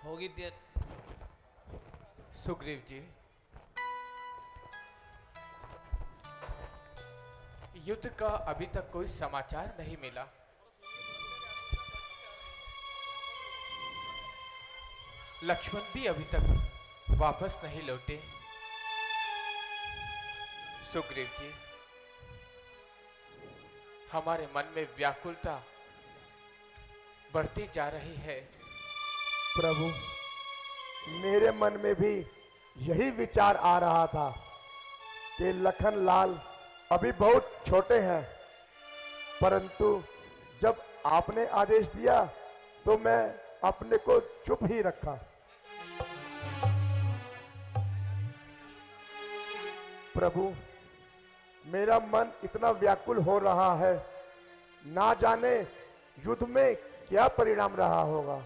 होगी देर। सुग्रीव जी, युद्ध का अभी तक कोई समाचार नहीं मिला। लक्ष्मण भी अभी तक वापस नहीं लौटे। सुग्रीव जी, हमारे मन में व्याकुलता बढ़ती जा रही है। प्रभु, मेरे मन में भी यही विचार आ रहा था कि लखन लाल अभी बहुत छोटे हैं, परंतु जब आपने आदेश दिया तो मैं अपने को चुप ही रखा। प्रभु, मेरा मन इतना व्याकुल हो रहा है, ना जाने युद्ध में क्या परिणाम रहा होगा।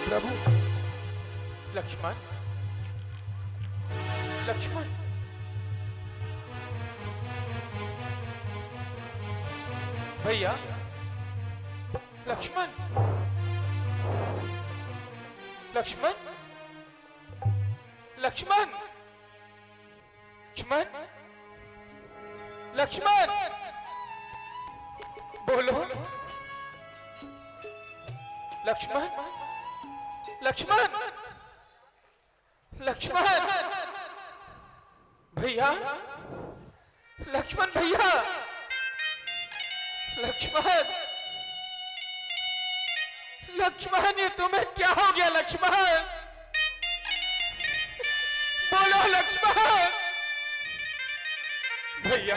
प्रभु, लक्ष्मण, लक्ष्मण, भैया, लक्ष्मण, लक्ष्मण, लक्ष्मण, लक्ष्मण, लक्ष्मण, बोलो। लक्ष्मण, लक्ष्मण, लक्ष्मण, भैया, लक्ष्मण भैया, लक्ष्मण, लक्ष्मण, ये तुम्हें क्या हो गया लक्ष्मण? बोलो लक्ष्मण। भैया,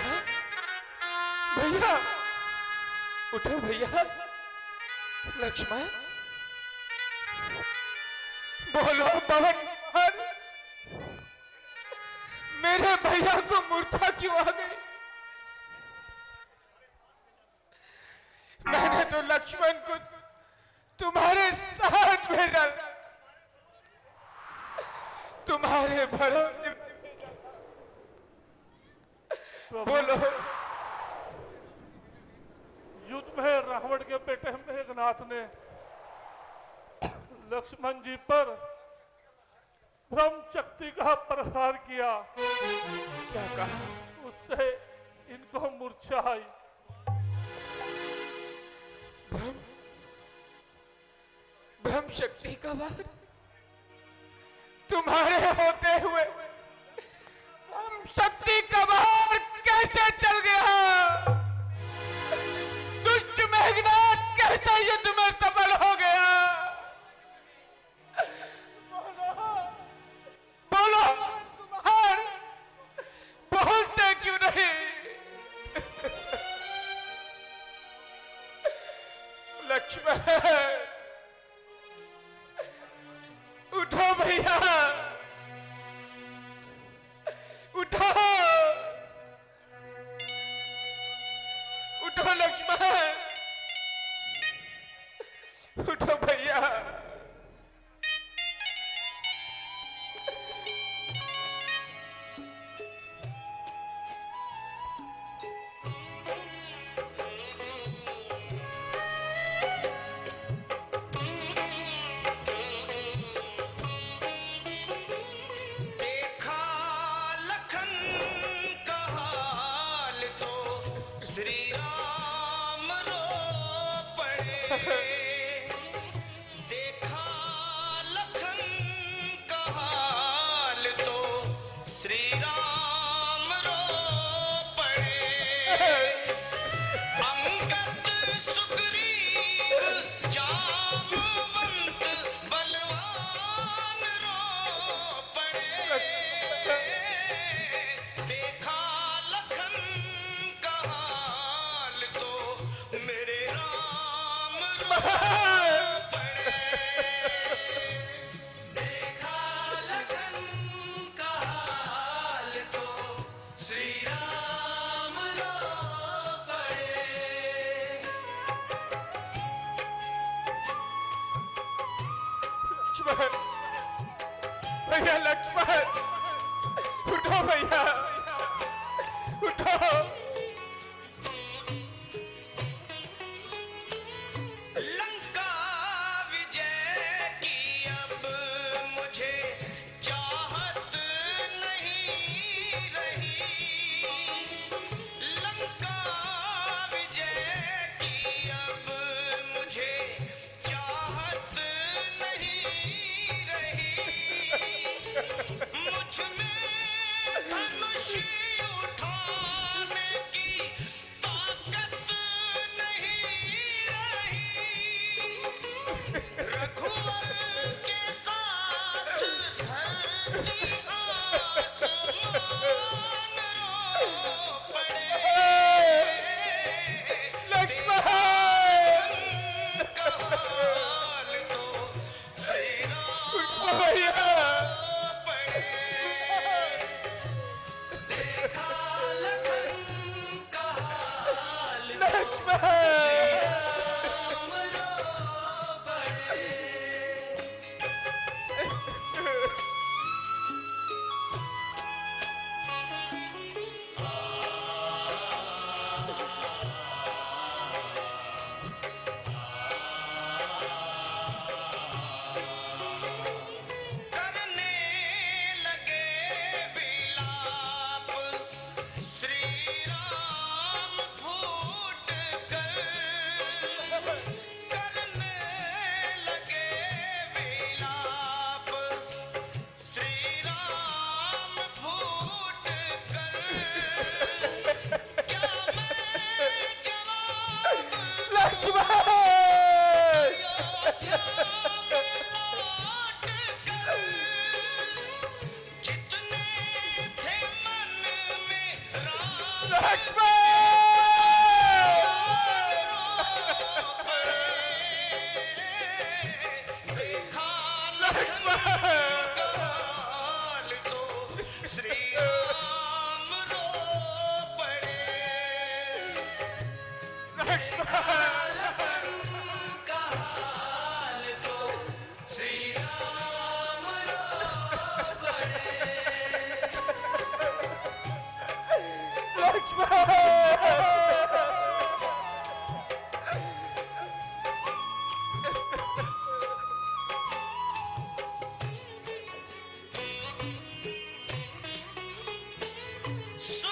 भैया, उठो भैया। लक्ष्मण, बोलो पवन कुमार, मेरे भैया को मूर्छा क्यों आ गई? मैंने तो लक्ष्मण को तुम्हारे साथ भेजा, तुम्हारे भरोसे। बोलो। युद्ध में रावण के बेटे मेघनाथ ने लक्ष्मण जी पर ब्रह्म शक्ति का प्रहार किया। क्या कहा? उससे इनको मूर्छा आई। ब्रह्म शक्ति का वार तुम्हारे होते हुए ब्रह्म शक्ति का वार कैसे चल गया? दुष्ट मेघनाथ कैसे युद्ध में सफल हो गया? बोलो कुमार, बोलते क्यों नहीं? लक्ष्मण, उठो भैया, उठो, उठो लक्ष्मण, उठो भैया। लक्ष्मण, भैया लक्ष्मण, उठो भैया, उठो। लंका विजय की अब मुझे चाहत नहीं रही। लंका विजय की अब मुझे चाहत नहीं रही। मुझ में धनुष उठाने की ताकत नहीं रही। रघुवर के साथ धरती आसमान रो पड़े। लक्ष्मण, का हाल तो श्री राम उठो भैया, पड़े। देखा लखन का हाल लक्ष्मण, राम रो पड़े। करने लगे विलाप श्री राम फूट कर। करने लगे विलाप श्री राम फूट कर। क्या मैं जवाब लक्ष्मण, अयोध्या में लौट कर। जितने थे मन में राम लक्ष्मण, देखा लक्ष्मण, हाल तो श्री राम रो पड़े। लक्ष्मण, का हाल तो श्री राम रो पड़े। लक्ष्मण,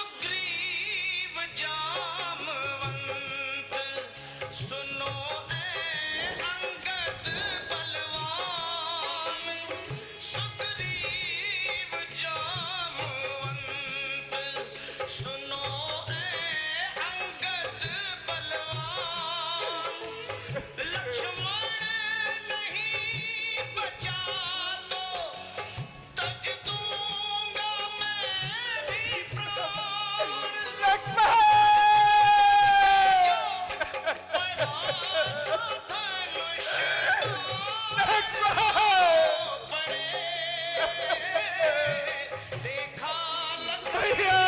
सुग्रीव जामवंत सुनो ऐ अंगद बलवान। सुग्रीव जामवंत सुनो ऐ अंगद बलवान। लक्ष्मण नहीं बचा तो तज दूंगा मैं भी प्राण। लक्ष्मण, देखा भैया,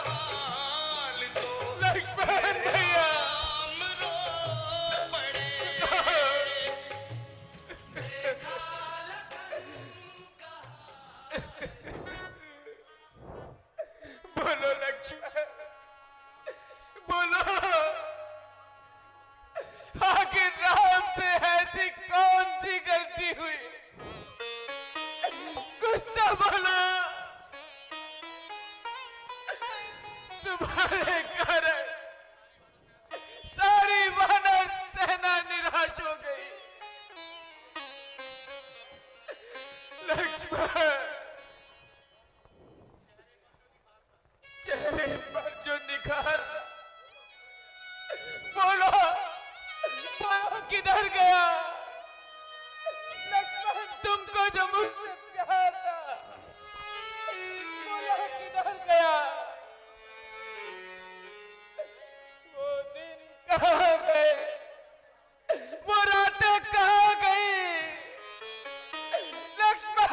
हाल तो लक्ष्मण भैया, राम रो पड़े। देखा बोलो लक्ष्मण, बोलो, आखिर राम से ऐसी कौन सी गलती हुई? कुछ तो बोलो। तुम्हारे कारण सारी वानर सेना निराश हो गई। लक्ष्मण, चेहरे पर जो निखार, बोलो, बोलो किधर गया? लक्ष्मण, तुमको जो मुझसे प्यार था, बोलो किधर गया? वो दिन कहाँ गए? वो रातें कहाँ गई? लक्ष्मण,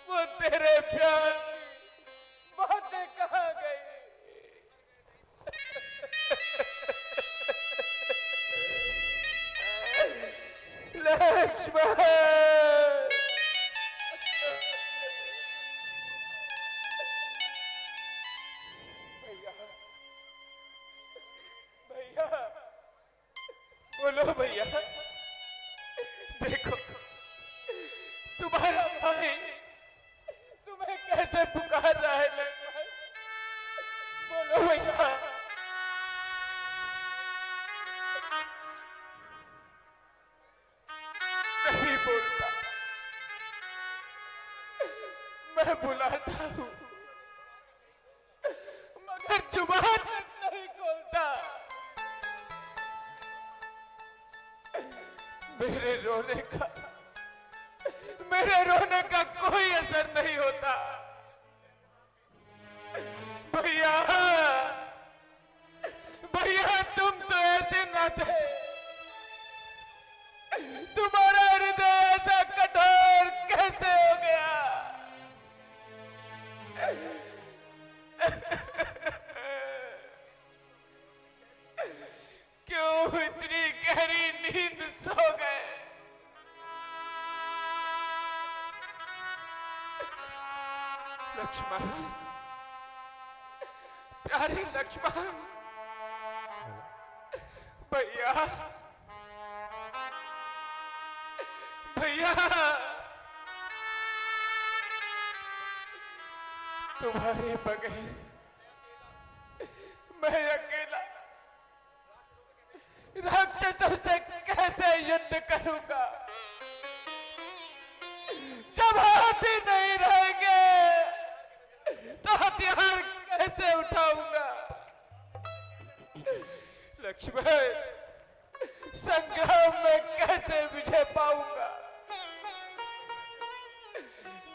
वो तेरे प्यार की बातें कहाँ गई? लक्ष्मण, देखो तुम्हारा भाई तुम्हें कैसे पुकार रहा है लक्ष्मण, बोलो भैया। नहीं बोलता, मैं बुलाता हूँ मगर जुबान तक नहीं खोलता। मेरे रोने का कोई असर नहीं होता। भैया भैया तुम तो ऐसे ना थे, तुम्हारा हृदय ऐसा कठोर कैसे हो गया? क्यों इतनी गहरी नींद सो गए? लक्ष्मण, प्यारे लक्ष्मण, भैया भैया तुम्हारे बगैर मैं अकेला राक्षसों से कैसे युद्ध करूंगा? जब हाथी नहीं रहेंगे तो हथियार कैसे उठाऊंगा? लक्ष्मण, संग्राम में कैसे विजय पाऊंगा?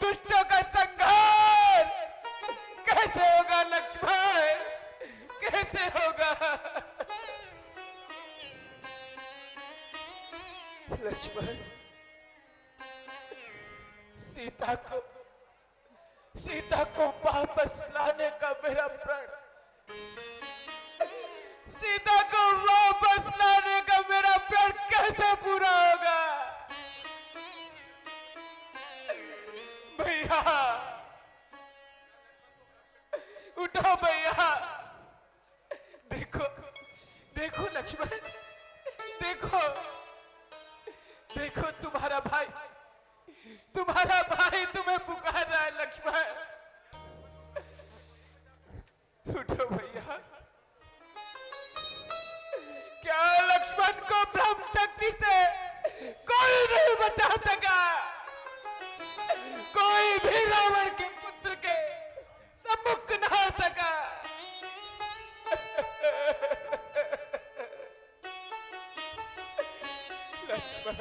दुष्टों का संहार कैसे होगा? लक्ष्मण, कैसे होगा? लक्ष्मण, सीता को वापस लाने का मेरा प्रण, सीता को वापस लाने का मेरा प्रण कैसे पूरा होगा? भैया उठो भैया, देखो देखो लक्ष्मण, देखो देखो तुम्हारा भाई तुम्हें पुकार रहा है। लक्ष्मण उठो भैया। क्या लक्ष्मण को ब्रह्म शक्ति से कोई नहीं बचा सका? कोई भी रावण के पुत्र के सम्मुख न आ सका। लक्ष्मण,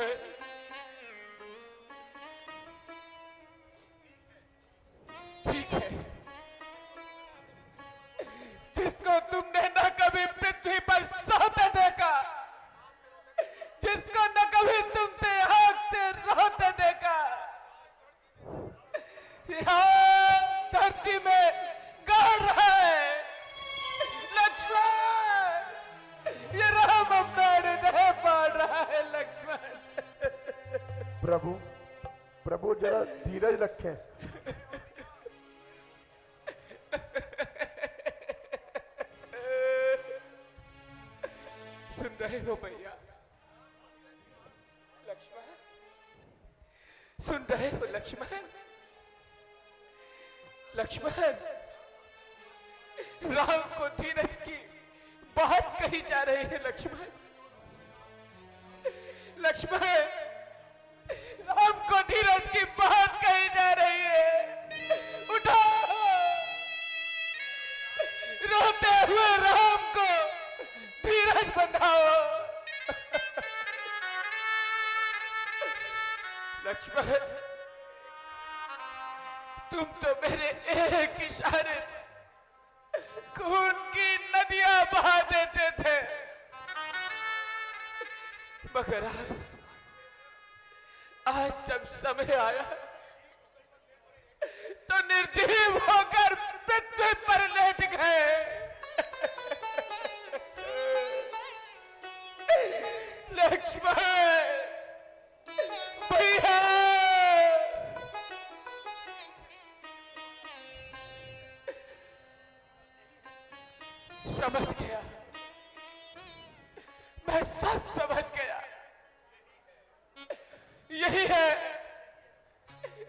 ठीक है, जिसको तुमने न कभी पृथ्वी पर सोते देखा, जिसको न कभी तुमसे आग से रोते देखा, यहाँ धरती में गाड़ रहा है। लक्ष्मण, ये राम अपना हृदय फाड़ रहा है। लक्ष्मण, प्रभु जरा धीरज रखें। सुन रहे हो भैया? लक्ष्मण, सुन रहे हो लक्ष्मण? लक्ष्मण, राम को धीरज की बात कही जा रही है। लक्ष्मण, लक्ष्मण, राम को धीरज की बात कही जा रही है। उठो, रोते हुए राम को धीरज बंधाओ। लक्ष्मण, तुम तो मेरे एक इशारे खून की नदियां बहा देते थे, मगर आज जब समय आया तो निर्जीव होकर पृथ्वी पर लेट गए। लक्ष्मण भैया, समझ गया, मैं सब समझ गया। यही है,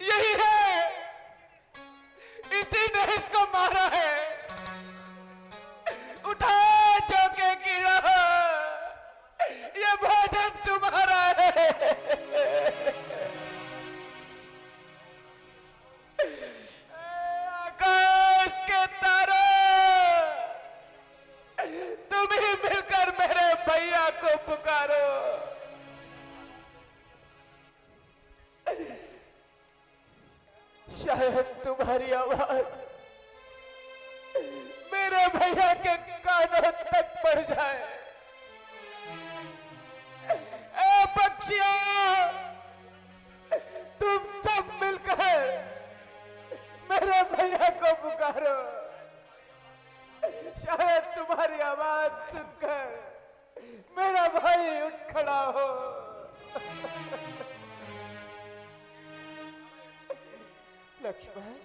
यही है, इसी ने इसको मारा है। उठा चौके की राह, ये भोजन तुम्हारा है। आकाश के तारों, तुम ही मिलकर मेरे भैया को पुकारो। शायद तुम्हारी आवाज मेरे भैया के कानों तक पड़ जाए। ए पक्षियों, तुम सब मिलकर मेरे भैया को पुकारो। शायद तुम्हारी आवाज सुनकर मेरा भाई उठ खड़ा हो। लक्ष्मण,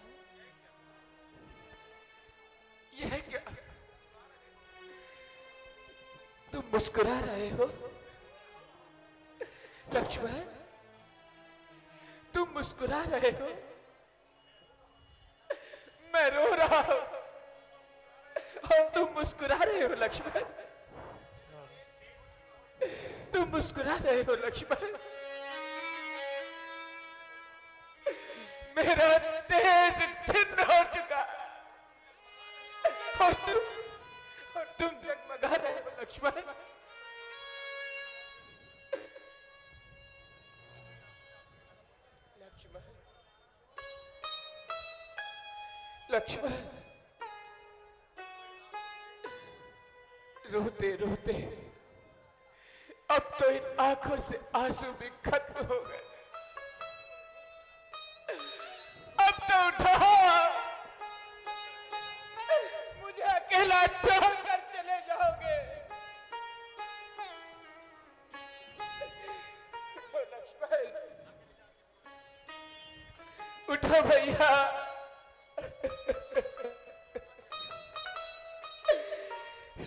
यह क्या? तुम मुस्कुरा रहे हो? लक्ष्मण, तुम मुस्कुरा रहे हो? मैं रो रहा हूं और तुम मुस्कुरा रहे हो लक्ष्मण। तुम मुस्कुरा रहे हो लक्ष्मण। मेरा तेज छिन्न हो चुका और तुम जगमगा रहे हो लक्ष्मण। लक्ष्मण, लक्ष्मण, रोते रोते अब तो इन आंखों से आंसू भी खत्म हो गए। अब तो उठो, मुझे अकेला छोड़कर चले जाओगे। लक्ष्मण, उठो भैया।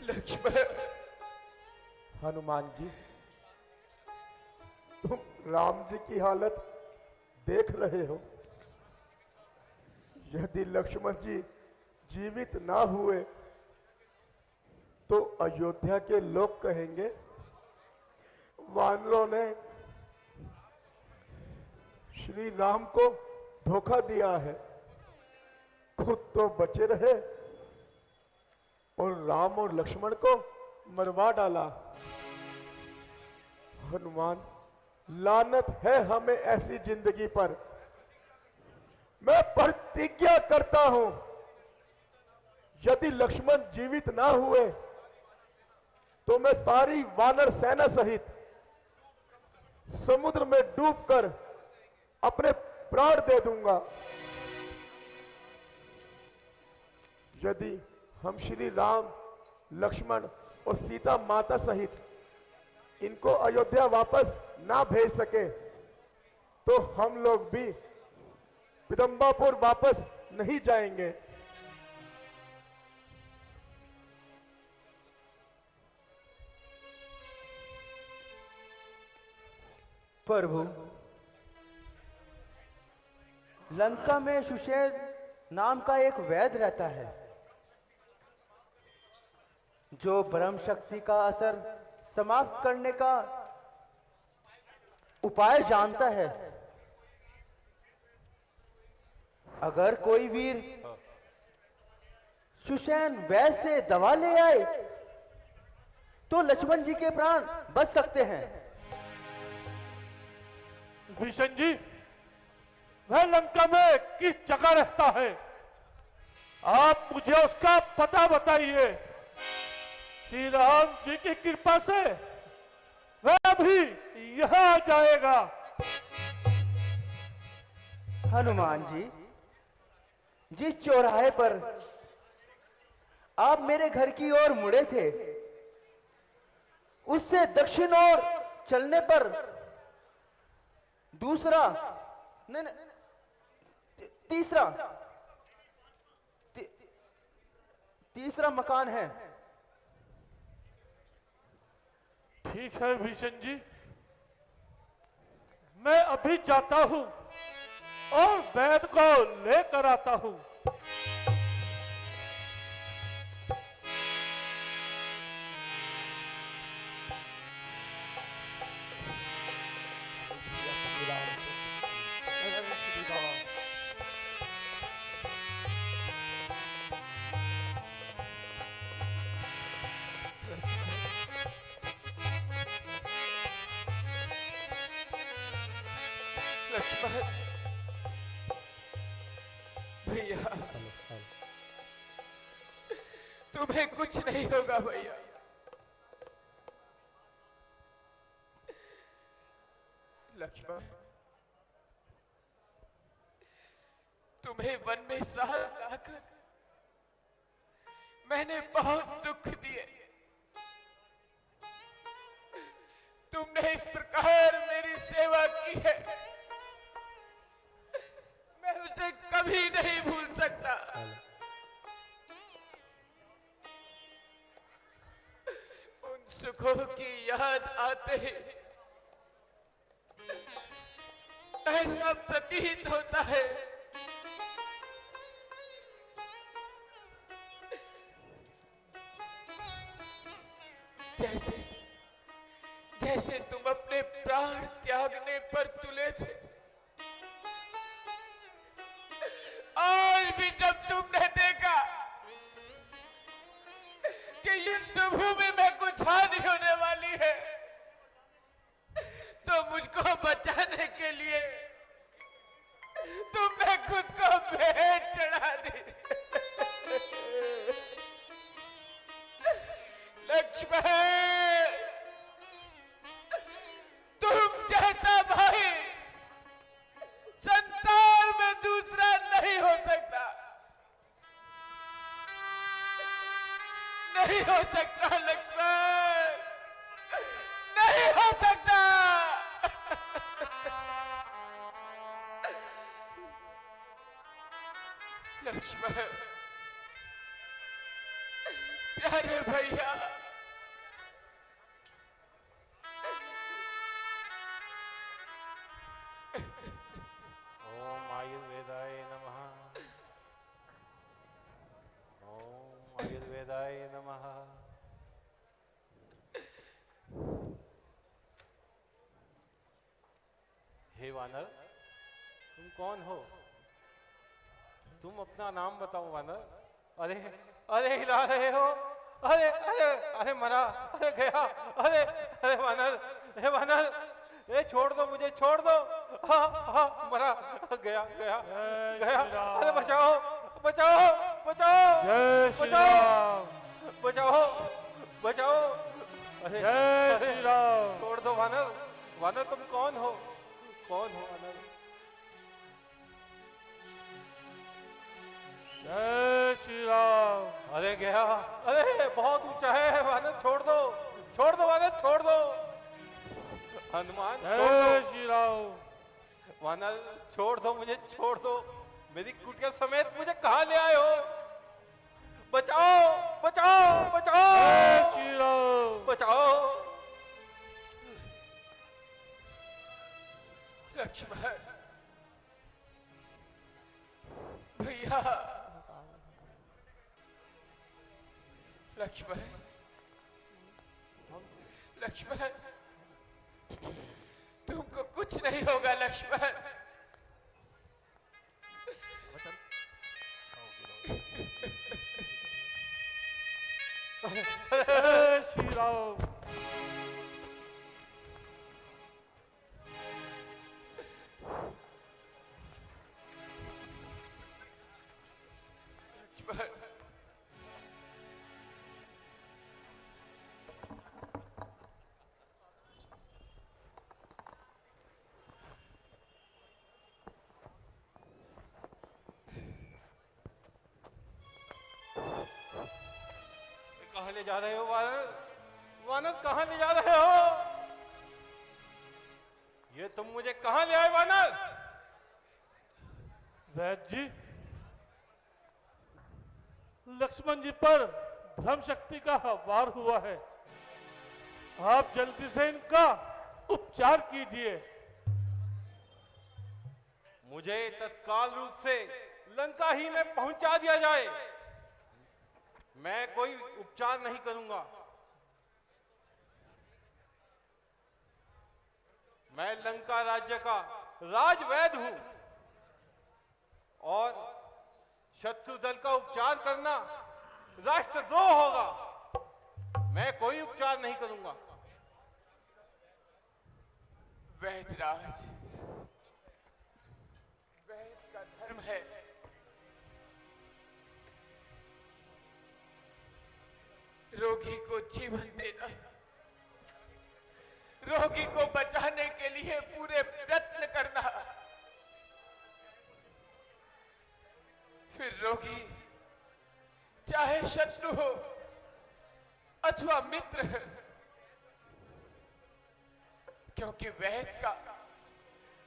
लक्ष्मण, हनुमान जी, तुम राम जी की हालत देख रहे हो। यदि लक्ष्मण जी जीवित ना हुए तो अयोध्या के लोग कहेंगे वानरों ने श्री राम को धोखा दिया है। खुद तो बचे रहे और राम और लक्ष्मण को मरवा डाला। हनुमान, लानत है हमें ऐसी जिंदगी पर। मैं प्रतिज्ञा करता हूं, यदि लक्ष्मण जीवित ना हुए तो मैं सारी वानर सेना सहित समुद्र में डूबकर अपने प्राण दे दूंगा। यदि हम श्री राम, लक्ष्मण और सीता माता सहित इनको अयोध्या वापस ना भेज सके तो हम लोग भी पितंबापुर वापस नहीं जाएंगे। प्रभु, लंका में सुषेण नाम का एक वैद्य रहता है जो ब्रह्म शक्ति का असर समाप्त करने का उपाय जानता है। अगर कोई वीर सुषेण वैद्य से दवा ले आए तो लक्ष्मण जी के प्राण बच सकते हैं। भीषण जी, वह लंका में किस जगह रहता है? आप मुझे उसका पता बताइए। श्री राम जी की कृपा से वह भी यहाँ आ जाएगा। हनुमान जी, जिस चौराहे पर आप मेरे घर की ओर मुड़े थे, उससे दक्षिण ओर चलने पर दूसरा नहीं तीसरा मकान है। ठीक है भीषण जी, मैं अभी जाता हूं और वैद को लेकर आता हूं। लक्ष्मण भैया, तुम्हें कुछ नहीं होगा भैया। लक्ष्मण, तुम्हें वन में साथ लाकर मैंने बहुत दुख दिए। तुमने इस प्रकार मेरी सेवा की है, मैं उसे कभी नहीं भूल सकता। उन सुखों की याद आते ही ऐसा प्रतीत होता है जैसे जैसे तुम अपने प्राण त्यागने पर तुले थे। आज भी जब तुमने देखा कि युद्ध भूमि में कुछ हानि होने वाली है, तो मुझको बचाने के लिए तुमने खुद को भेंट चढ़ा दी। लक्ष्मण, तुम जैसा भाई संसार में दूसरा नहीं हो सकता, नहीं हो सकता लक्ष्मण, नहीं हो सकता। लक्ष्मण, प्यारे भैया, ओम आयुर्वेदाय नमः। ओम आयुर्वेदाय नमः। हे वानर, तुम कौन हो? तुम अपना नाम बताओ वानर। अरे अरे हिला रहे हो, अरे अरे अरे मरा, अरे गया, अरे अरे वानर, हे वानर, ए छोड़ दो मुझे, छोड़ दो। हाँ हाँ मरा, गया गया गया, अरे बचाओ बचाओ बचाओ जय श्री राम। बचाओ बचाओ। अरे जय श्री राम। छोड़ दो वानर। वानर तुम कौन हो? कौन हो वानर? जय श्री राम। अरे गया, अरे बहुत ऊंचा है वानर, छोड़ दो, छोड़ दो वानर, छोड़ दो। हनुमान छोड़ जय दो। श्री राम। वानर छोड़ दो मुझे, छोड़ दो। मेरी कुटिया समेत मुझे कहाँ ले आए हो? बचाओ बचाओ जय बचाओ श्री राम। बचाओ। लक्ष्मण भैया, लक्ष्मण लक्ष्मण, तुमको कुछ नहीं होगा लक्ष्मण। जय श्री राम। लक्ष्मण, कहाँ ले जा रहे हो वानर? वानर कहाँ ले जा रहे हो? ये तुम मुझे कहाँ ले आए वानर? वैद्य जी, लक्ष्मण जी पर भ्रम शक्ति का वार हुआ है, आप जल्दी से इनका उपचार कीजिए। मुझे तत्काल रूप से लंका ही में पहुंचा दिया जाए। मैं कोई उपचार नहीं करूंगा। मैं लंका राज्य का राजवैद्य हूं और शत्रु दल का उपचार करना राष्ट्रद्रोह होगा। मैं कोई उपचार नहीं करूंगा। वैद्यराज, वैद्य का धर्म है रोगी को जीवन देना, रोगी को बचाने के लिए पूरे प्रयत्न करना। फिर रोगी चाहे शत्रु हो अथवा मित्र, क्योंकि वैद्य का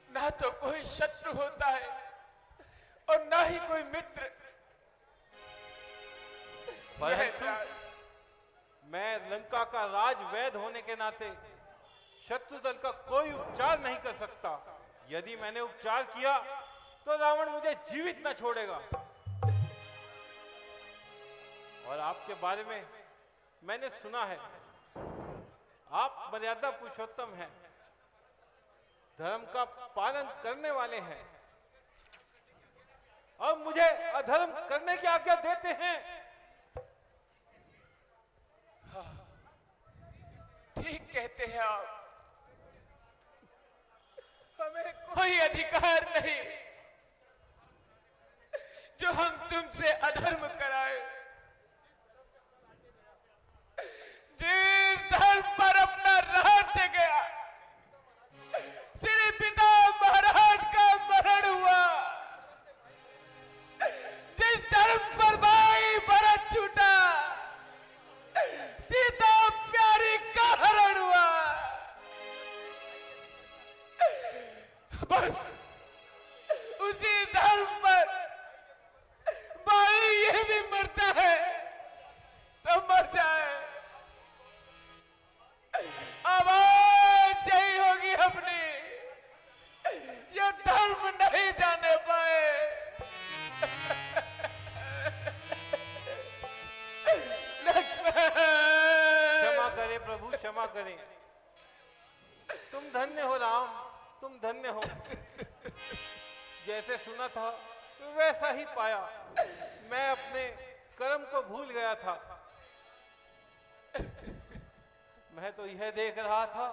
ना तो कोई शत्रु होता है और ना ही कोई मित्र। परंतु मैं लंका का राजवैद्य होने के नाते शत्रु दल का कोई उपचार नहीं कर सकता। यदि मैंने उपचार किया तो रावण मुझे जीवित न छोड़ेगा। और आपके बारे में मैंने सुना है, आप मर्यादा पुरुषोत्तम हैं, धर्म का पालन करने वाले हैं। अब मुझे अधर्म करने की आज्ञा देते हैं। ठीक कहते हैं आप। हमें कोई अधिकार नहीं जो हम तुमसे अधर्म कराए। जिस धर्म पर अपना राज्य गया, श्री पिता महाराज का मरण हुआ, जिस धर्म पर भाई भरत छूटा, सीता प्यारी का हरण हुआ, बस उसी धर्म पर भाई ये भी मरता है तो मर जाए। आवाज यही होगी अपनी, ये धर्म नहीं जाने पाए। क्षमा करें प्रभु, क्षमा करें। तुम धन्य हो राम, तुम धन्य हो। जैसे सुना था वैसा ही पाया। मैं अपने कर्म को भूल गया था। मैं तो यह देख रहा था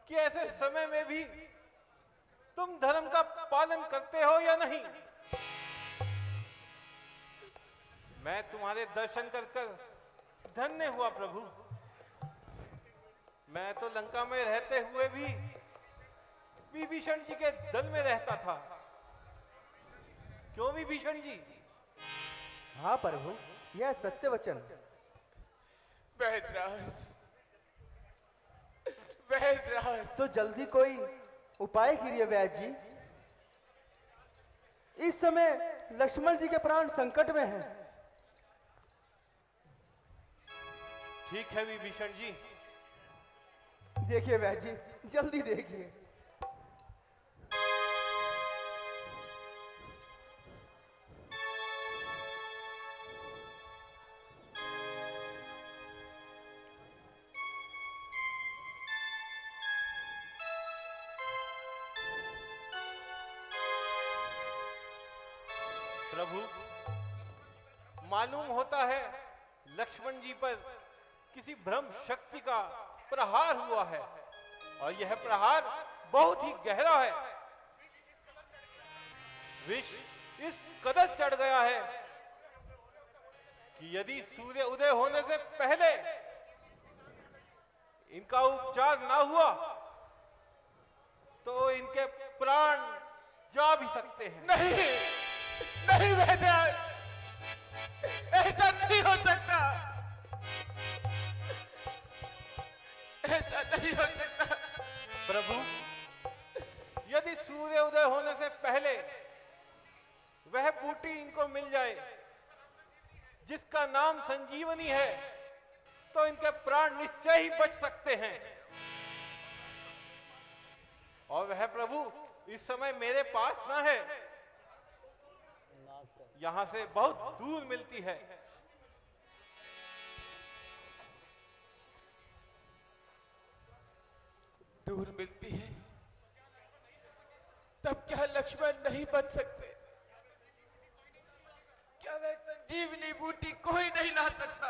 कि ऐसे समय में भी तुम धर्म का पालन करते हो या नहीं। मैं तुम्हारे दर्शन कर कर धन्य हुआ प्रभु। मैं तो लंका में रहते हुए भी विभीषण जी के दल में रहता था। क्यों विभीषण जी? हाँ प्रभु, यह सत्य वचन। वैद्यराज, वैद्यराज, तो जल्दी कोई उपाय कीजिए वैद्य जी। इस समय लक्ष्मण जी के प्राण संकट में हैं। ठीक है विभीषण जी। देखिए वैद्य जी, जल्दी देखिए। प्रभु, मालूम होता है लक्ष्मण जी पर किसी ब्रह्म शक्ति का प्रहार हुआ है और यह प्रहार बहुत ही गहरा है। विष इस कदर चढ़ गया है कि यदि सूर्य उदय होने से पहले इनका उपचार ना हुआ तो इनके प्राण जा भी सकते हैं। नहीं, नहीं वैद्यराज, ऐसा नहीं हो सकता, ऐसा नहीं हो सकता। प्रभु, यदि सूर्य उदय होने से पहले वह बूटी इनको मिल जाए जिसका नाम संजीवनी है तो इनके प्राण निश्चय ही बच सकते हैं। और वह प्रभु इस समय मेरे पास ना है, यहां से बहुत दूर मिलती है। दूर मिलती है, तब क्या लक्ष्मण नहीं बच सकते? क्या वह संजीवनी बूटी कोई नहीं ला सकता?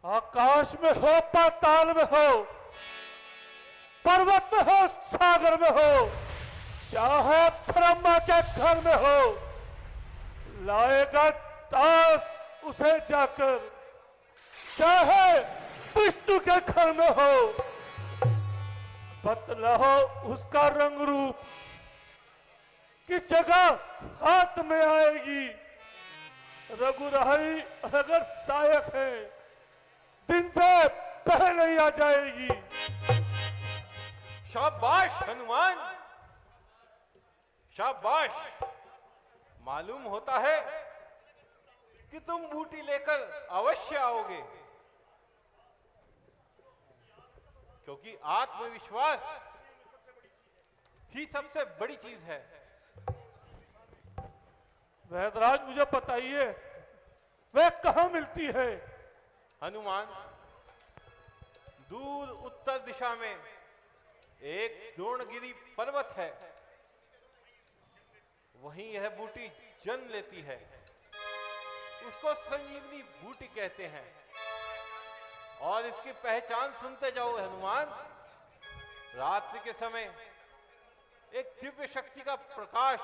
आकाश में हो, पाताल में हो, पर्वत में हो, सागर में हो, चाहे ब्रह्मा के घर में हो, लाएगा दास उसे जाकर, चाहे विष्णु के घर में हो। बतलाओ उसका रंग रूप किस जगह हाथ में आएगी। रघुराई अगर सहायक है, दिन से पहले ही आ जाएगी। शाबाश हनुमान, शाबाश। मालूम होता है कि तुम बूटी लेकर अवश्य आओगे, क्योंकि आत्मविश्वास ही सबसे बड़ी चीज है। वैदराज मुझे बताइए वह कहां मिलती है? हनुमान, दूर उत्तर दिशा में एक द्रोणगिरी पर्वत है, वहीं यह बूटी जन्म लेती है। उसको संजीवनी बूटी कहते हैं, और इसकी पहचान सुनते जाओ हनुमान। रात्रि के समय एक दिव्य शक्ति का प्रकाश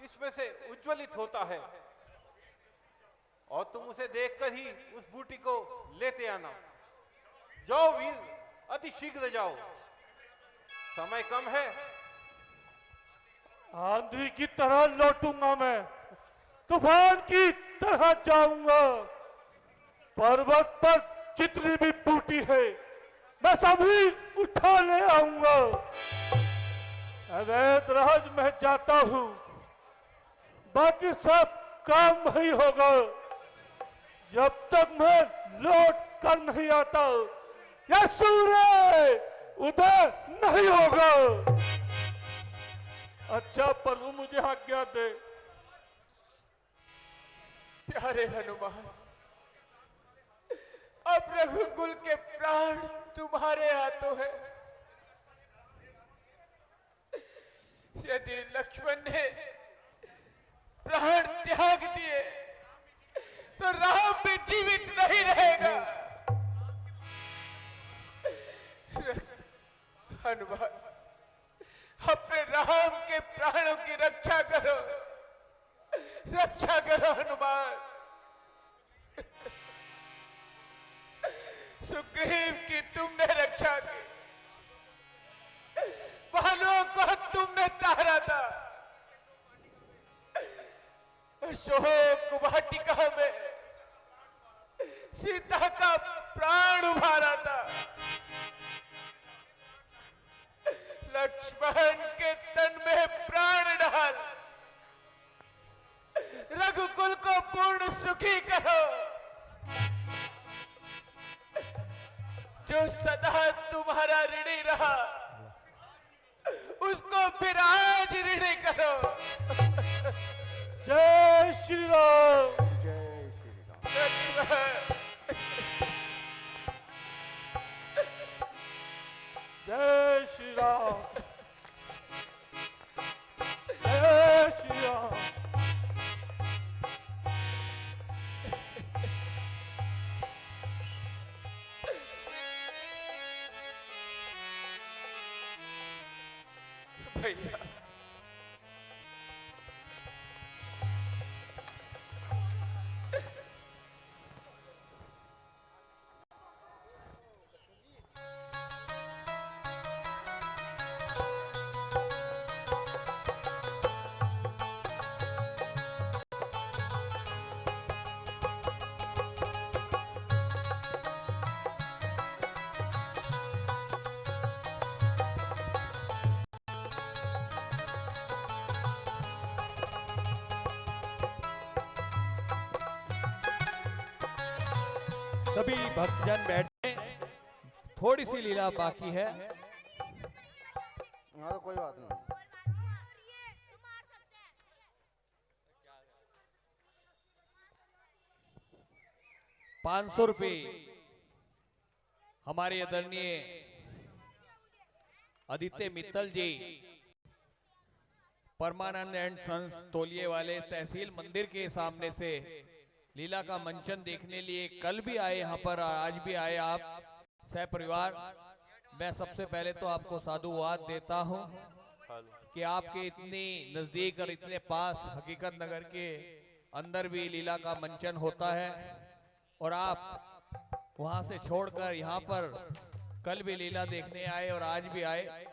इसमें से उज्ज्वलित होता है, और तुम उसे देखकर ही उस बूटी को लेते आना। जाओ वीर, अति शीघ्र जाओ, समय कम है। आंधी की तरह लौटूंगा मैं, तूफान की तरह जाऊंगा। पर्वत पर जितनी भी बूटी है मैं सभी उठा ले आऊंगा। अवैध राज मैं जाता हूं, बाकी सब काम वही होगा। जब तक मैं लौट कर नहीं आता, यह सूर्य उदय नहीं होगा। अच्छा प्रभु, मुझे आज्ञा दे। प्यारे हनुमान, अब रघुकुल के प्राण तुम्हारे हाथों है। यदि लक्ष्मण ने प्राण त्याग दिए तो राम भी जीवित नहीं रहेगा। हनुमान, अपने राम के प्राणों की रक्षा करो, रक्षा करो हनुमान। सुग्रीव की तुमने रक्षा की, बालों को तुमने तारा था, अशोक वाटिका में सीता का प्राण उभारा था, लक्ष्मण के तन में प्राण डाल रघुकुल को पूर्ण सुखी करो। जो सदा तुम्हारा ऋणी रहा, उसको फिर आज ऋणी करो। जय श्री राम। जय श्री राम। जय श्री राम। जय श्री राम। भैया, सभी भक्तजन बैठे, थोड़ी सी लीला बाकी है। हाँ तो कोई बात नहीं। 500 रुपये हमारे आदरणीय आदित्य मित्तल जी परमानंद एंड सन्स तौलिए वाले तहसील मंदिर के सामने से लीला का मंचन देखने लिए कल भी आए यहाँ पर, आज भी आए आप सह परिवार। मैं सबसे पहले तो आपको साधुवाद देता हूँ कि आपके इतनी नजदीक और इतने पास हकीकत नगर के अंदर भी लीला का मंचन होता है और आप वहां से छोड़कर यहाँ पर कल भी लीला देखने आए और आज भी आए।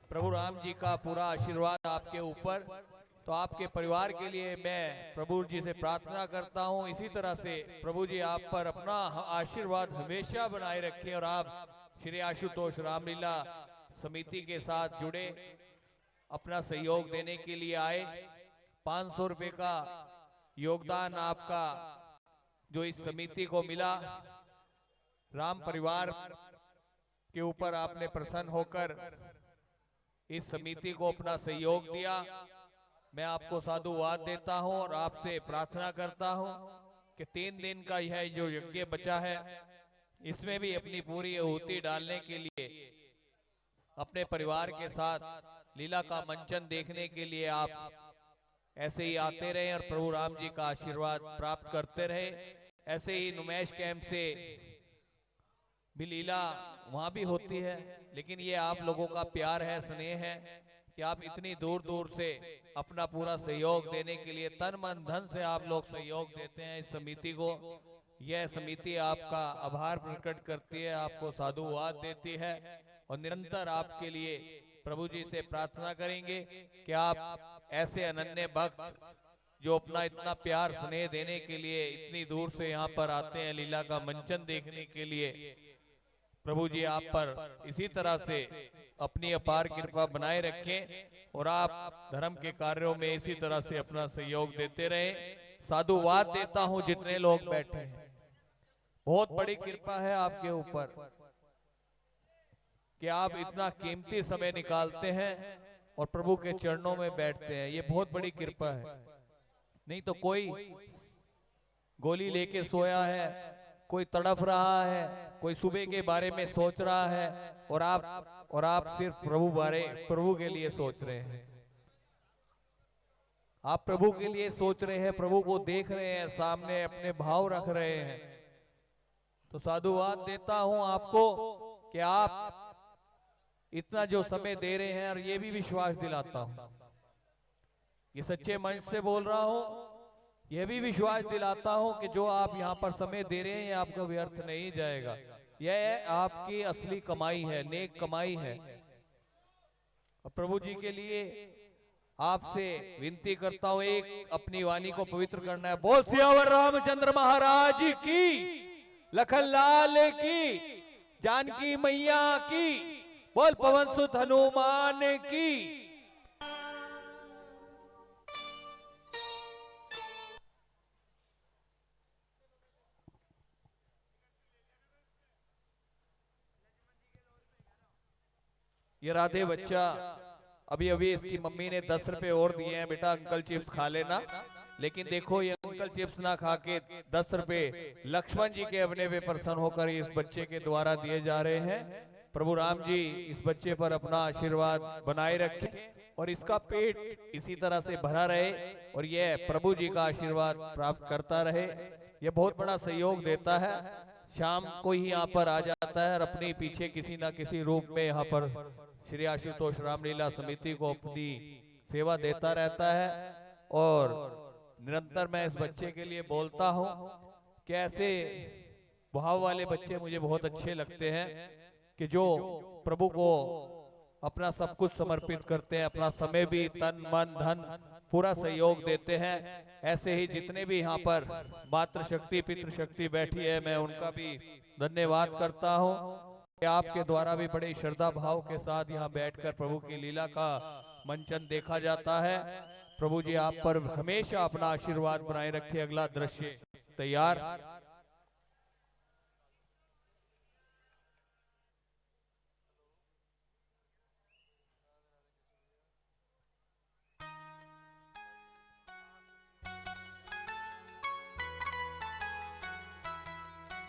प्रभु राम जी का पूरा आशीर्वाद आपके ऊपर। तो आपके परिवार के लिए मैं प्रभु जी से प्रार्थना करता हूँ, इसी तरह से प्रभु जी आप पर अपना आशीर्वाद हमेशा बनाए रखें और आप श्री आशुतोष रामलीला समिति के साथ जुड़े, अपना सहयोग देने के लिए आए। 500 रुपए का योगदान आपका जो इस समिति को मिला, राम परिवार के ऊपर आपने प्रसन्न होकर इस समिति को अपना सहयोग दिया। मैं आपको साधुवाद देता हूं और आपसे प्रार्थना करता हूं कि 3 दिन का यह जो यज्ञ बचा है इसमें भी अपनी पूरी आहुति डालने के लिए अपने परिवार के साथ लीला का मंचन देखने के लिए आप ऐसे ही आते रहे और प्रभु राम जी का आशीर्वाद प्राप्त करते रहे। ऐसे ही नुमेश कैंप से भी लीला वहां भी होती है, लेकिन ये आप लोगों का प्यार है, स्नेह है कि आप इतनी दूर दूर से अपना पूरा सहयोग देने के लिए तन मन धन से आप लोग सहयोग देते हैं इस समिति को। यह समिति आपका आभार प्रकट करती है, आपको साधुवाद देती है और निरंतर आपके लिए प्रभु जी से प्रार्थना करेंगे कि आप ऐसे अनन्य भक्त जो अपना इतना प्यार स्नेह देने के लिए इतनी दूर से यहाँ पर आते हैं लीला का मंचन देखने के लिए, प्रभु जी आप पर इसी तरह से अपनी अपार कृपा बनाए रखें और आप धर्म के कार्यों में इसी तरह से अपना सहयोग देते रहें। साधुवाद देता हूं जितने लोग बैठे हैं, बहुत बड़ी कृपा है आपके ऊपर कि आप इतना कीमती समय निकालते हैं और प्रभु के चरणों में बैठते हैं, ये बहुत बड़ी कृपा है। नहीं तो कोई गोली लेके सोया है, कोई तड़फ रहा है, कोई सुबह के बारे में सोच रहा है और आप सिर्फ प्रभु के लिए सोच रहे हैं। आप प्रभु के लिए सोच रहे हैं, प्रभु को देख रहे हैं, सामने अपने भाव रख रहे हैं। तो साधुवाद देता हूं आपको कि आप इतना जो समय दे रहे हैं और ये भी विश्वास दिलाता हूं, ये सच्चे मन से बोल रहा हूं, यह भी विश्वास दिलाता हूं कि जो आप यहाँ पर समय दे रहे हैं ये आपका व्यर्थ नहीं जाएगा, यह आपकी असली कमाई है, नेक कमाई है। और प्रभु जी के लिए आपसे विनती करता हूं, एक अपनी वाणी को पवित्र करना है। बोल सियावर रामचंद्र महाराज की, लखन लाल की, जानकी मैया की, बोल पवन सुत हनुमान की। ये राधे बच्चा अभी इसकी मम्मी ने 10 रुपए और दिए हैं, बेटा अंकल चिप्स खा लेना। लेकिन देखो ये अंकल चिप्स ना खा के 10 रुपए लक्ष्मण जी के अपने पे प्रसन्न होकर इस बच्चे के द्वारा दिए जा रहे हैं। प्रभु राम जी इस बच्चे पर अपना आशीर्वाद बनाए रखें और इसका पेट इसी तरह से भरा रहे और यह प्रभु जी का आशीर्वाद प्राप्त करता रहे। यह बहुत बड़ा सहयोग देता है, शाम को ही यहाँ पर आ जाता है और अपने पीछे किसी ना किसी रूप में यहाँ पर श्री आशुतोष रामलीला समिति को अपनी सेवा देता रहता है। और निरंतर मैं इस बच्चे के लिए बोलता हूँ कि ऐसे भाव वाले बच्चे मुझे बहुत अच्छे लगते हैं कि जो प्रभु को अपना सब कुछ समर्पित करते हैं, अपना समय भी, तन मन धन पूरा सहयोग देते हैं। ऐसे ही जितने भी यहाँ पर मातृशक्ति पितृशक्ति बैठी है, मैं उनका भी धन्यवाद करता हूँ कि आपके द्वारा भी बड़े श्रद्धा भाव के साथ यहाँ बैठकर प्रभु की लीला का मंचन देखा जाता है। प्रभु जी आप पर हमेशा अपना आशीर्वाद बनाए रखे। अगला दृश्य तैयार।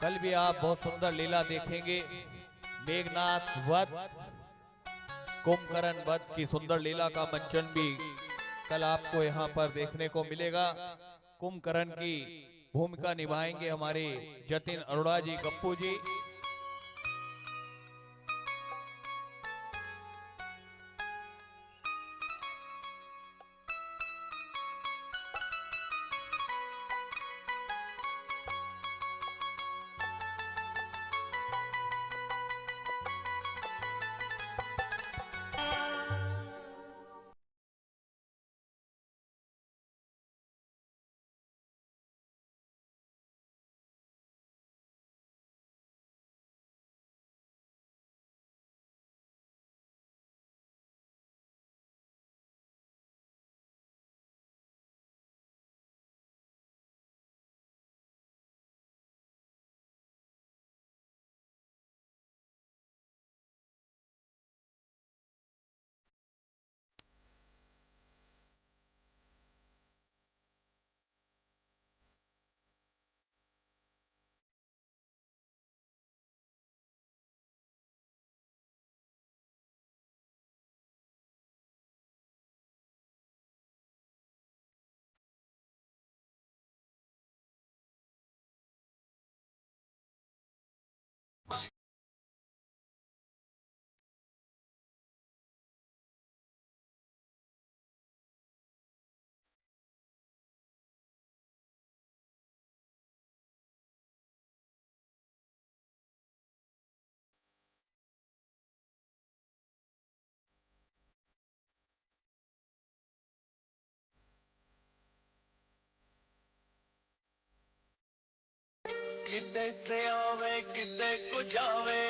कल भी आप बहुत सुंदर लीला देखेंगे। मेघनाथ वध, कुंभकर्ण वध की सुंदर लीला का मंचन भी कल आपको यहाँ पर देखने को मिलेगा। कुंभकर्ण की भूमिका निभाएंगे हमारे जतिन अरोड़ा जी, गप्पू जी। किते से आवे किते को जावे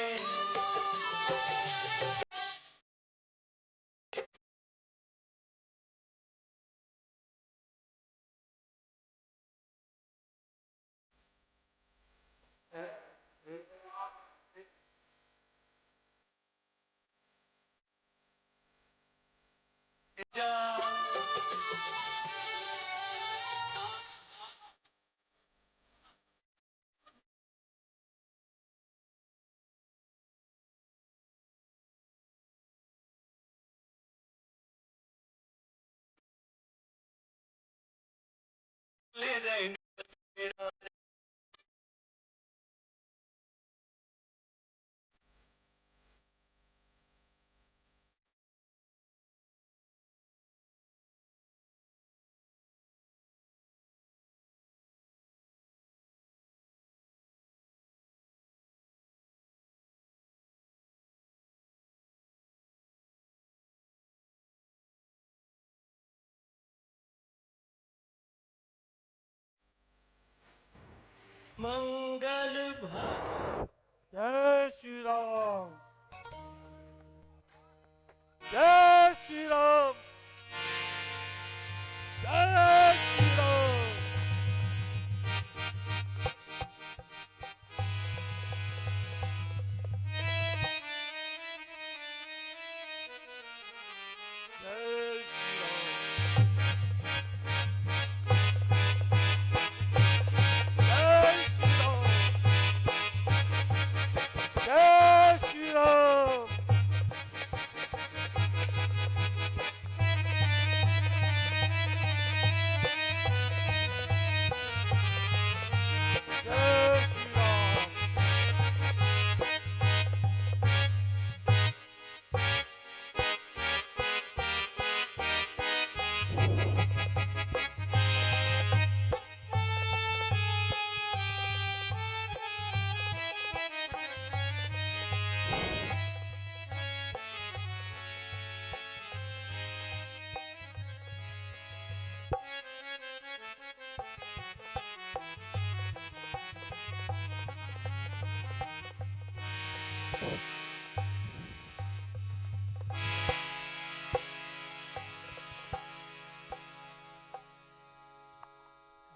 जा ले रहे मंगल भा जय श्री राम, जय श्री राम, जय श्री राम। जय श्री राम, जय श्री राम, जय श्री राम। जय श्री राम।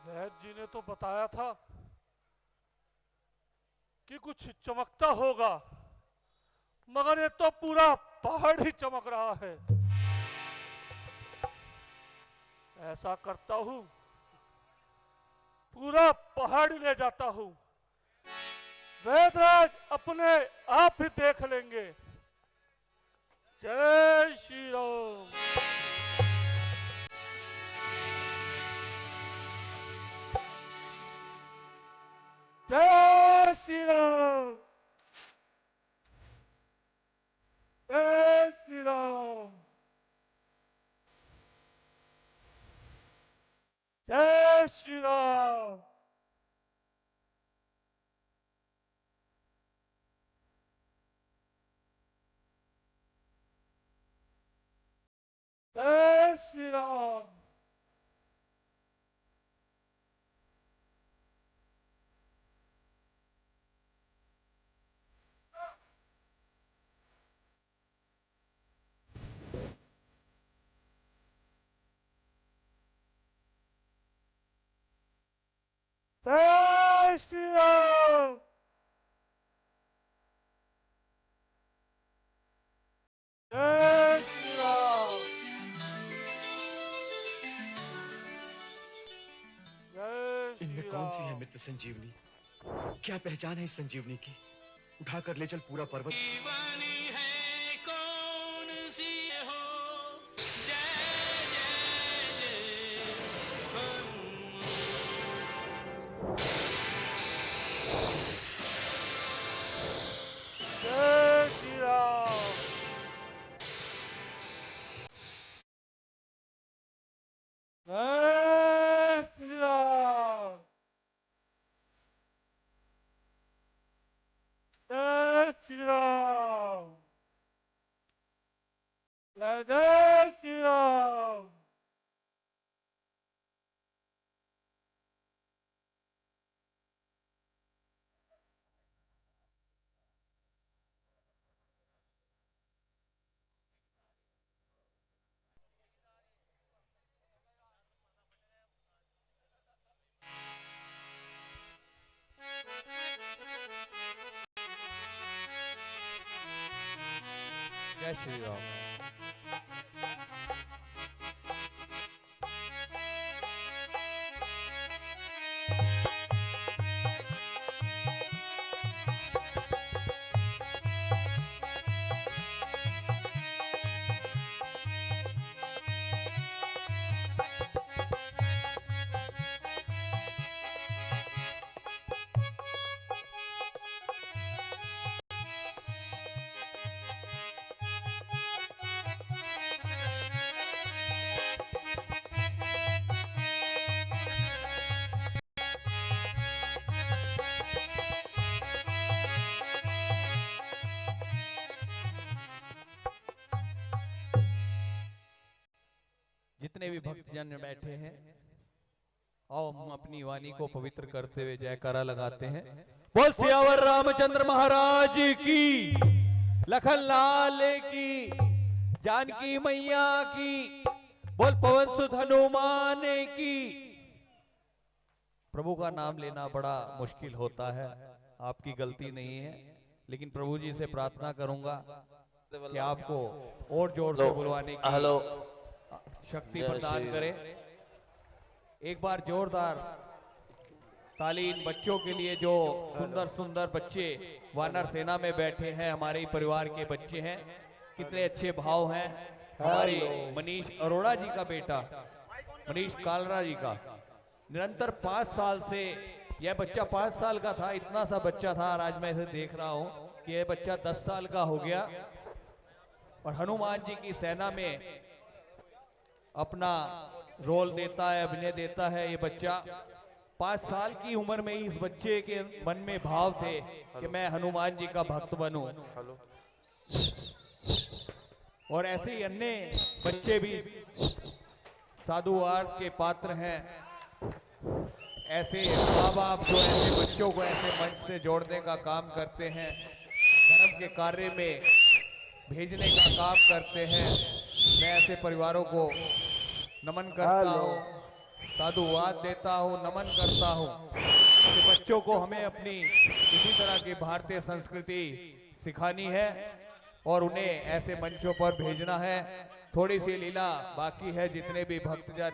वैद्य जी ने तो बताया था कि कुछ चमकता होगा, मगर ये तो पूरा पहाड़ ही चमक रहा है। ऐसा करता हूं, पूरा पहाड़ ले जाता हूं, वेदराज अपने आप ही देख लेंगे। जय श्री राम। जय श्री राम। जय श्री राम। जय श्री राम। जय श्री राम। जय श्री राम। जय श्री राम। जय इनमें श्री कौन सी है राम। मृत संजीवनी? क्या पहचान है इस संजीवनी की? उठाकर ले चल पूरा पर्वत। जय श्री राम। जय श्री राम। जय श्री राम। जय श्री राम। जय श्री राम। जितने भी भक्तजन बैठे हैं, आओ हम अपनी वाणी को पवित्र करते हुए जयकारा लगाते हैं। बोल सियावर रामचंद्र महाराज की, लखन लाल की, जानकी मैया की, बोल पवन सुत हनुमान की। प्रभु का नाम लेना बड़ा मुश्किल होता है, आपकी गलती नहीं है, लेकिन प्रभु जी से प्रार्थना करूंगा कि आपको और जोर से बुलवाने की शक्ति प्रदान करे। एक बार जोरदार ताली इन बच्चों के लिए जो सुंदर सुंदर बच्चे वानर सेना में बैठे हैं, हमारे ही परिवार के बच्चे हैं। कितने अच्छे भाव हैं। हमारे मनीष अरोड़ा जी का बेटा, मनीष कालरा जी का, निरंतर 5 साल से यह बच्चा 5 साल का था, इतना सा बच्चा था, और आज मैं इसे देख रहा हूं कि यह बच्चा 10 साल का हो गया और हनुमान जी की सेना में अपना रोल देता है, अभिनय देता है। ये बच्चा 5 साल की उम्र में ही इस बच्चे के मन में भाव थे कि मैं हनुमान जी का भक्त बनूं। और ऐसे ही अन्य बच्चे भी साधुवाद के पात्र हैं। ऐसे माँ बाप जो ऐसे बच्चों को ऐसे मंच से जोड़ने का काम करते हैं, धर्म के कार्य में भेजने का काम करते हैं, मैं ऐसे परिवारों को नमन करता हूँ, साधुवाद देता हूँ, नमन करता हूँ कि बच्चों को हमें अपनी इसी तरह की भारतीय संस्कृति सिखानी है और उन्हें ऐसे मंचों पर भेजना है। थोड़ी सी लीला बाकी है। जितने भी भक्तजन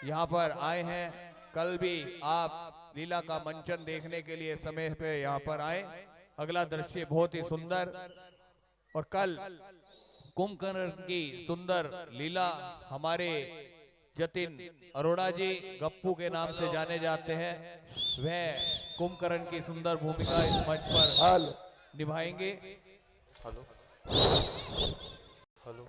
यहाँ पर आए हैं, कल भी आप लीला का मंचन देखने के लिए समय पे यहाँ पर आए। अगला दृश्य बहुत ही सुंदर, और कल कुंभकर्ण की सुंदर लीला हमारे जतिन अरोड़ा जी गप्पू के नाम से जाने जाते हैं, वह कुंभकर्ण की सुंदर भूमिका इस मंच पर निभाएंगे। Hello hello.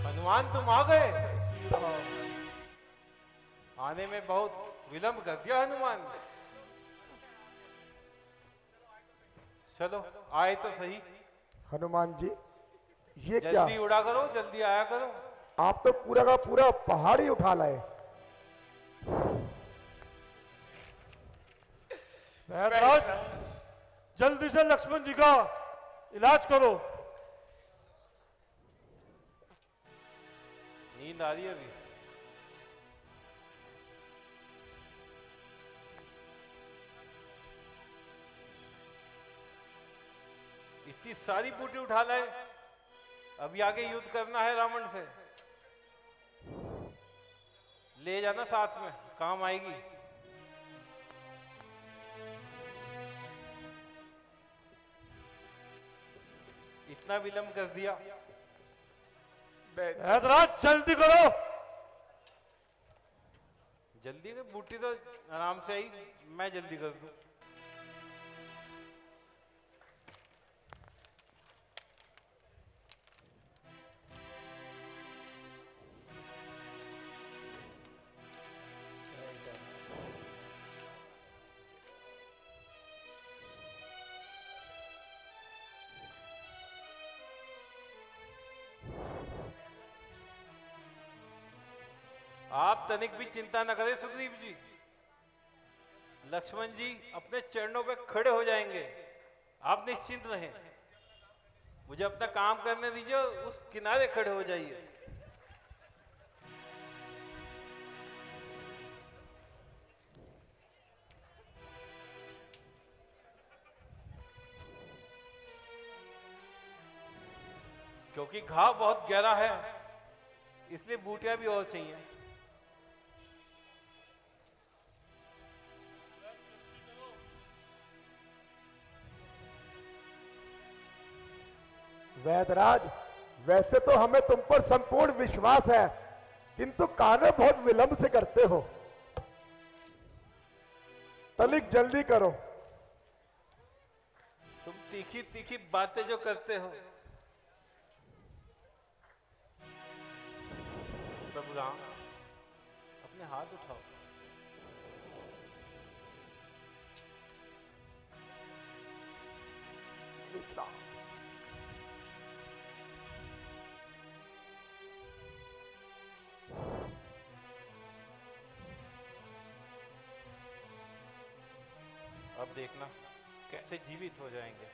हनुमान तुम आ गए। आने में बहुत विलंब कर दिया हनुमान। चलो आए तो सही। हनुमान जी ये क्या? जल्दी उड़ा करो, जल्दी आया करो। आप तो पूरा का पूरा पहाड़ ही उठा लाए। वैदराज, जल्दी से लक्ष्मण जी का इलाज करो। नींद आ रही है अभी? इतनी सारी बूटी उठा लाए, अभी आगे युद्ध करना है रावण से। ले जाना साथ में, काम आएगी। इतना विलंब कर दिया। वैदराज, जल्दी करो। जल्दी कर, बूटी तो आराम से आई, मैं जल्दी कर दूं। आप तनिक भी चिंता न करें सुग्रीव जी, लक्ष्मण जी अपने चरणों पे खड़े हो जाएंगे। आप निश्चिंत रहें, मुझे अपना काम करने दीजिए और उस किनारे खड़े हो जाइए। क्योंकि घाव बहुत गहरा है, इसलिए बूटियां भी और चाहिए। वैदराज, वैसे तो हमें तुम पर संपूर्ण विश्वास है, किंतु कार्य बहुत विलंब से करते हो। तनिक जल्दी करो। तुम तीखी तीखी बातें जो करते हो। प्रभु राम, अपने हाथ उठाओ। अब देखना कैसे जीवित हो जाएंगे।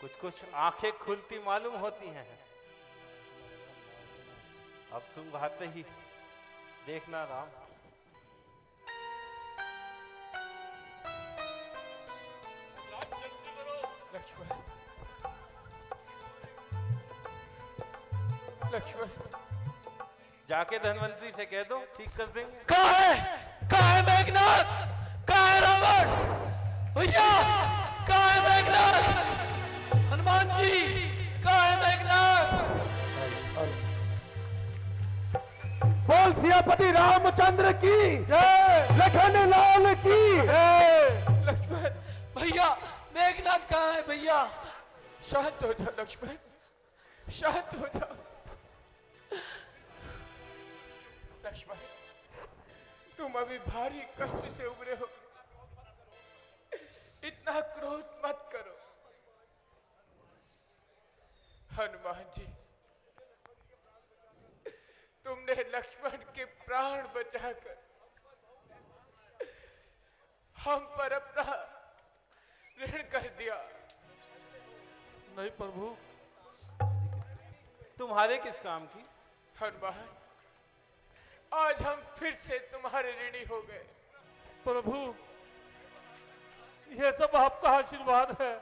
कुछ कुछ आंखें खुलती मालूम होती हैं। अब सुंघाते ही देखना राम। लक्ष्मण, जाके धनवंतरी से कह दो, ठीक कर देंगे। कहाँ है मेघनाथ? कहाँ है रावण? भैया, कहाँ है मेघनाथ? हनुमान जी, कहाँ है मेघनाथ? बोल सियापति रामचंद्र की जय, लखन लाल की जय। लक्ष्मण, भैया, मेघनाथ कहाँ है भैया? शांत हो जाओ लक्ष्मण, शांत हो जाओ। लक्ष्मण, तुम अभी भारी कष्ट से उबरे हो, इतना क्रोध मत करो। हनुमान जी, तुमने लक्ष्मण के प्राण बचाकर हम पर अपना ऋण कर दिया। नहीं प्रभु, तुम्हारे किस काम की? हनुमान, आज हम फिर से तुम्हारे ऋणी हो गए। प्रभु, ये सब आपका आशीर्वाद है।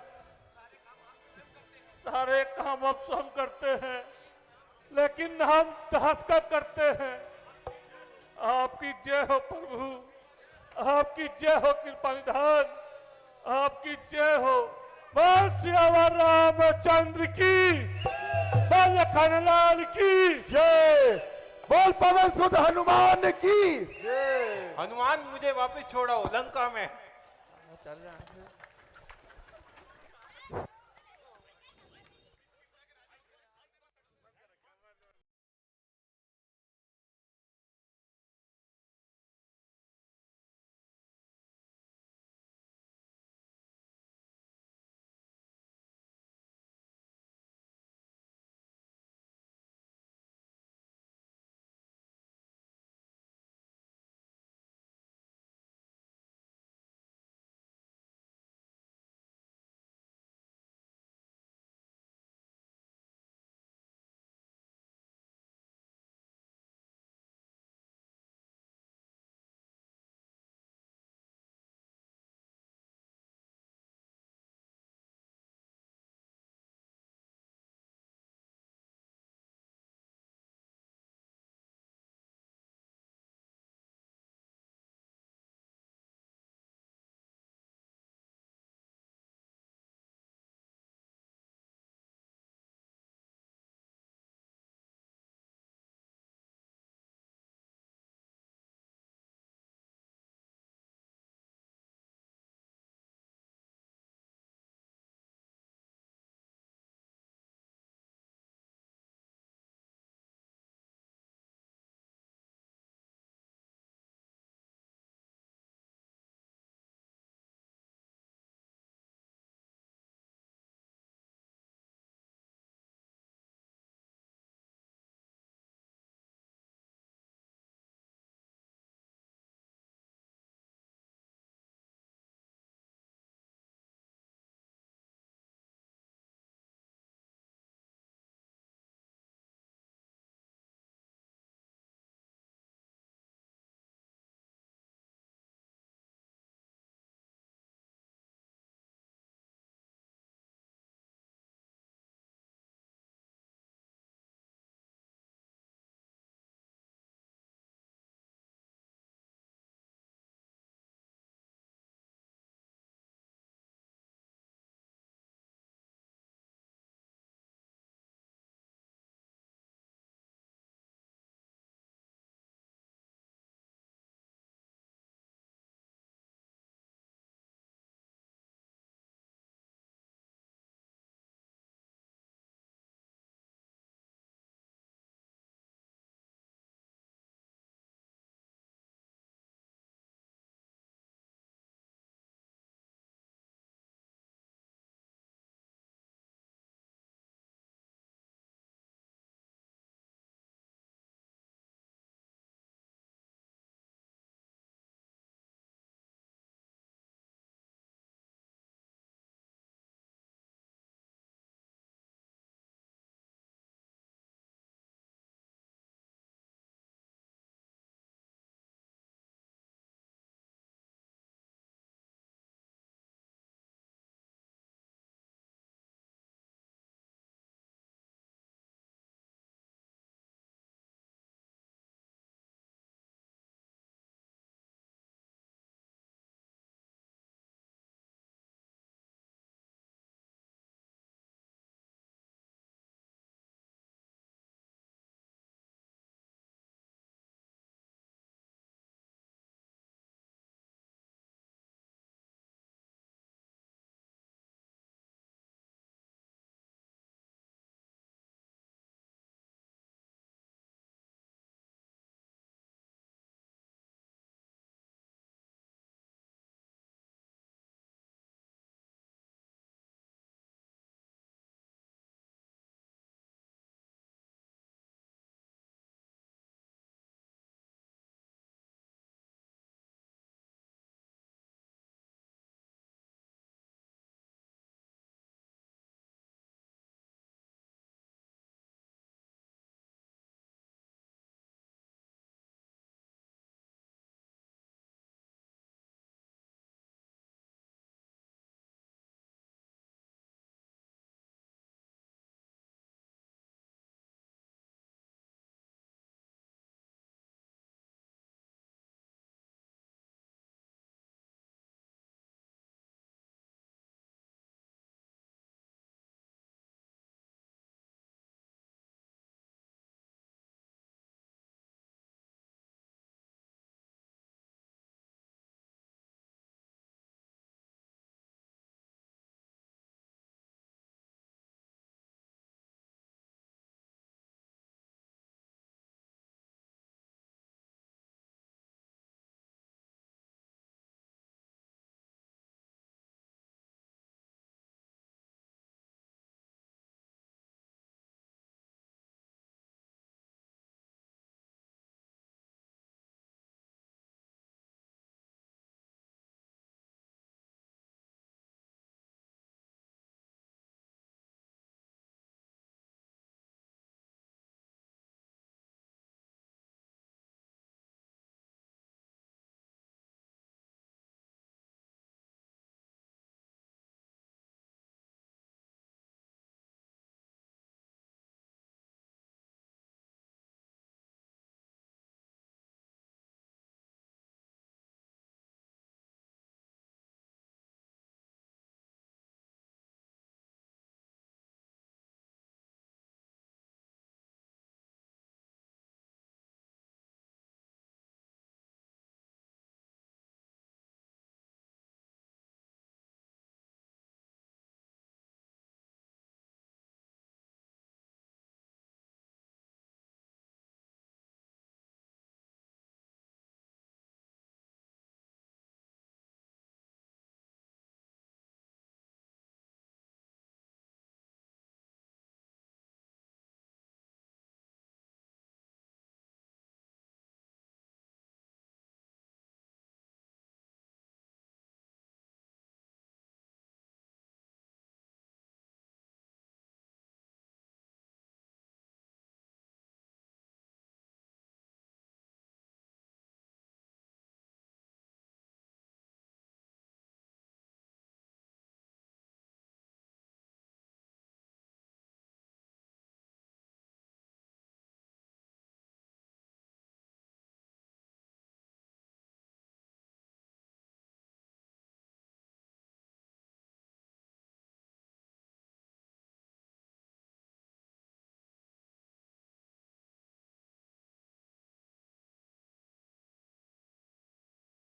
सारे काम अब हम करते हैं, लेकिन हम दास का करते हैं। आपकी जय हो प्रभु, आपकी जय हो कृपा निधान, आपकी जय हो। बोल सियावर रामचंद्र की, बोल लखन लाल की जय। बोल पवन सुत हनुमान की हनुमान, मुझे वापस छोड़ो लंका में।